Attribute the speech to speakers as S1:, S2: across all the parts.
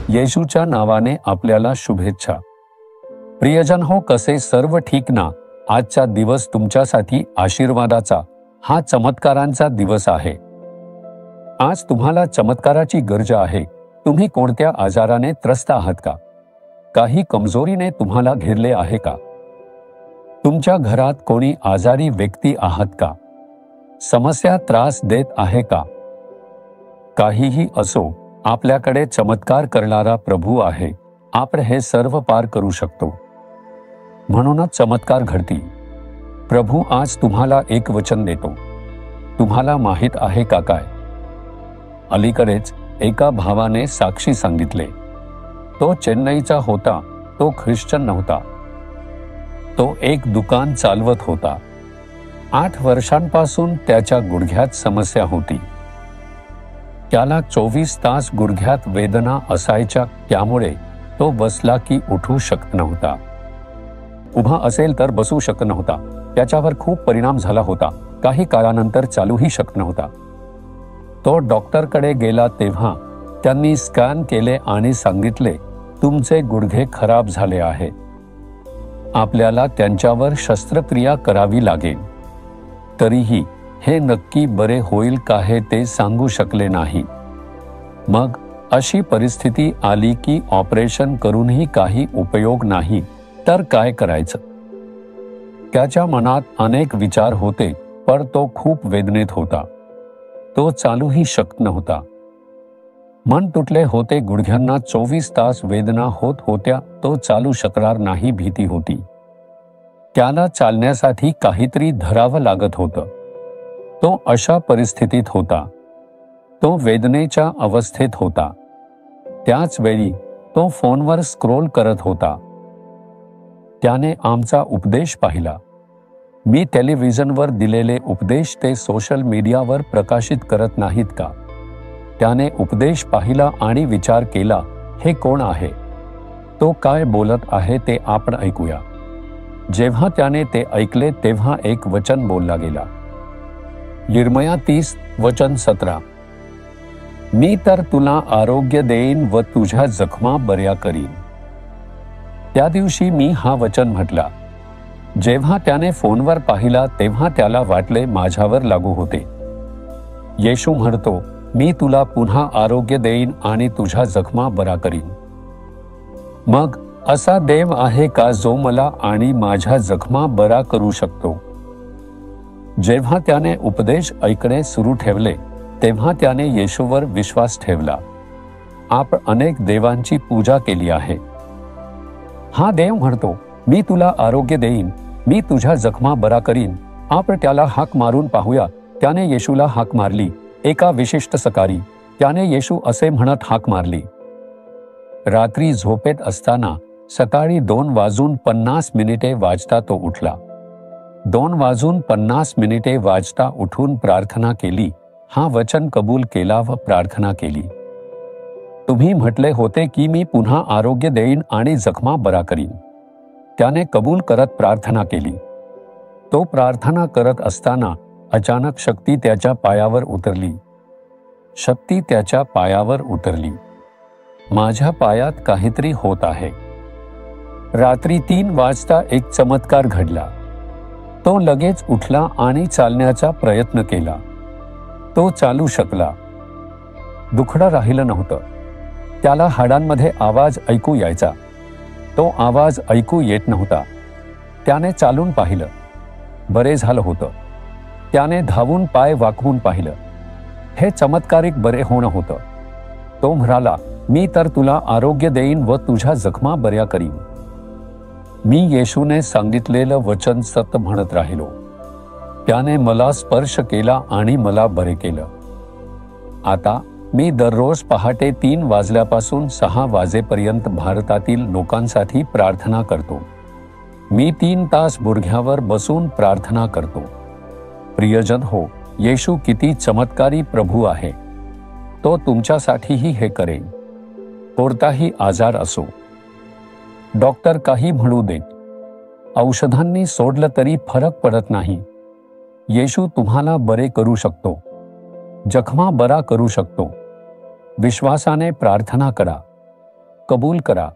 S1: येशूच्या नावाने आपल्याला शुभेच्छा. प्रियजन हो, कसे सर्व ठीक ना? आजचा दिवस तुमच्यासाठी आशीर्वादाचा, हा चमत्कारांचा दिवस आहे. आज तुम्हाला चमत्काराची गरज आहे. तुम्ही कोणत्या आजाराने त्रस्त आहात का? काही कमजोरीने तुम्हाला घेरले आहे का? तुमच्या घरात कोणी आजारी व्यक्ती आहात का? समस्या त्रास देत आहे का? काहीही असो, आपल्याकडे चमत्कार करणारा प्रभू आहे. आपण हे सर्व पार करू शकतो. म्हणूनच चमत्कार घडतील. प्रभू आज तुम्हाला एक वचन देतो. तुम्हाला माहीत आहे का काय? अलीकडेच एका भावाने साक्षी सांगितले. तो चेन्नईचा होता. तो ख्रिश्चन नव्हता. तो एक दुकान चालवत होता. 8 वर्षांपासून त्याच्या गुडघ्यात समस्या होती. त्याला 24 तास गुडघ्यात वेदना असायच्या. त्यामुळे तो बसला की उठू शकत नव्हता. उभा असेल तर बसू शकत नव्हता. त्याच्यावर खूप परिणाम झाला होता. काही काळानंतर चालूही शकत नव्हता. तो डॉक्टरकडे गेला तेव्हा त्यांनी स्कॅन केले आणि सांगितले, तुमचे गुडघे खराब झाले आहे. आपल्याला त्यांच्यावर शस्त्रक्रिया करावी लागेल. तरीही हे नक्की बरे होईल का हे ते सांगू शकले नाही. मग अशी परिस्थिती आली की ऑपरेशन करूनही काही उपयोग नाही, तर काय करायचं? त्याच्या मनात अनेक विचार होते, पण तो खूप वेदनेत होता. तो चालूही शकत नव्हता. मन तुटले होते. गुडघ्यांना 24 तास वेदना होत होत्या. तो चालू शकणार नाही, भीती होती. त्याला चालण्यासाठी काहीतरी धरावं लागत होतं. तो अशा परिस्थितीत होता. तो वेदनेच्या अवस्थेत होता. त्याच वेळी तो फोनवर स्क्रोल करत होता. त्याने आमचा उपदेश पाहिला. मी टेलिव्हिजनवर दिलेले उपदेश ते सोशल मीडियावर प्रकाशित करत नाहीत का? त्याने उपदेश पाहिला आणि विचार केला, हे कोण आहे? तो काय बोलत आहे ते आपण ऐकूया. जेव्हा त्याने ते ऐकले तेव्हा एक वचन बोलला गेला. यिर्मया 30 वचन 17. मी तर तुला आरोग्य देईन व तुझ्या जखमा बऱ्या करीन. त्या दिवशी मी हा वचन म्हटला. जेव्हा त्याने फोनवर पाहिला तेव्हा त्याला वाटले माझ्यावर लागू होते. येशू म्हणतो, मी तुला पुन्हा आरोग्य देईन आणि तुझ्या जखमा बरा करीन. मग असा देव आहे का जो मला आणि माझ्या जखमा बरा करू शकतो? जेव्हा त्याने उपदेश ऐकणे सुरू ठेवले तेव्हा त्याने येशूवर विश्वास ठेवला. आपण अनेक देवांची पूजा केली आहे. हा देव म्हणतो, मी तुला आरोग्य देईन, मी तुझ्या जखमा बरा करीन. आपण त्याला हाक मारून पाहूया. त्याने येशूला हाक मारली. एका विशिष्ट सकाळी त्याने येशू असे म्हणत हाक मारली. रात्री झोपेत असताना सकाळी 2:50 वाजता तो उठला. 2:50 वाजता उठून प्रार्थना केली. हा वचन कबूल केला व प्रार्थना केली. तुम्ही म्हटले होते की मी पुन्हा आरोग्य देईन आणि जखमा बरा करीन. त्याने कबूल करत प्रार्थना केली. तो प्रार्थना करत असताना अचानक शक्ती त्याच्या पायावर उतरली. शक्ती त्याच्या पायावर उतरली. माझ्या पायात काहीतरी होत आहे. रात्री 3 वाजता एक चमत्कार घडला. तो लगेच उठला आणि चालण्याचा प्रयत्न केला. तो चालू शकला. दुखणं राहिलं नव्हतं. त्याला हाडांमध्ये आवाज ऐकू यायचा. तो आवाज ऐकू येत नव्हता. त्याने चालून पाहिलं. बरे झालं होतं. त्याने धावून पाय वाकवून पाहिलं. हे चमत्कारिक बरे होणं होतं. तो म्हणाला, मी तर तुला आरोग्य देईन व तुझ्या जखमा बऱ्या करीन. मी येशूने सांगितलेलं वचन सत्य म्हणत राहिलो. त्याने मला स्पर्श केला आणि मला बरे केलं. आता मी दररोज पहाटे 3 वाजल्यापासून 6 वाजेपर्यंत भारतातील लोकांसाठी प्रार्थना करतो. मी 3 तास गुडघ्यावर बसून प्रार्थना करतो. प्रियजन हो, येशू किती चमत्कारी प्रभू आहे. तो तुमच्यासाठीही हे करेल. कोणताही आजार असो, डॉक्टर काही म्हणू देत, औषधांनी सोडलं तरी फरक पडत नाही, येशू तुम्हाला बरे करू शकतो, जखमा बरा करू शकतो. विश्वासाने प्रार्थना करा, कबूल करा.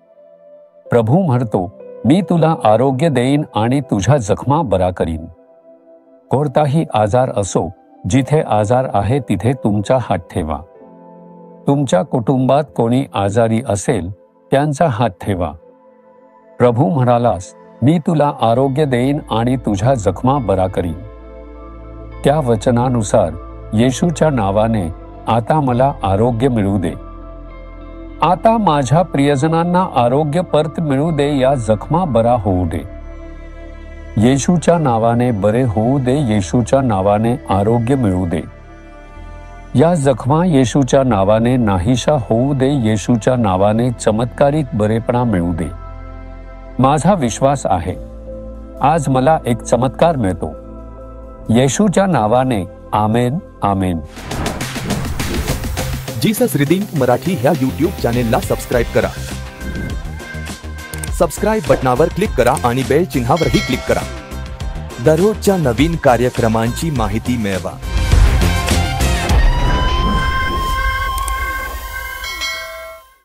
S1: प्रभू म्हणतो, मी तुला आरोग्य देईन आणि तुझ्या जखमा बरा करीन. कोणताही आजार असो, जिथे आजार आहे तिथे तुमचा हात ठेवा. तुमच्या कुटुंबात कोणी आजारी असेल त्यांचा हात ठेवा. प्रभू म्हणालास, मी तुला आरोग्य देईन आणि तुझ्या जखमा बरा करीन. त्या वचनानुसार येशूच्या नावाने आता मला आरोग्य मिळू दे. आता माझ्या प्रियजनांना आरोग्य परत मिळू दे. या जखमा बरा होऊ दे. येशूच्या नावाने बरे होऊ दे. येशूच्या नावाने आरोग्य मिळू दे. या जखमा येशूच्या नावाने नाहीशा होऊ दे. येशूच्या नावाने चमत्कारिक बरेपणा मिळू दे. माझा विश्वास आहे आज मला एक चमत्कार मिळतो. येशूच्या नावाने आमेन, आमेन.
S2: जीसस रिडीम्ड मराठी ह्या यूट्यूब चॅनेलला सबस्क्राईब करा. सबस्क्राईब बटनावर क्लिक करा आणि बेल चिन्हावरही क्लिक करा. दररोजच्या नवीन कार्यक्रमांची माहिती मिळवा.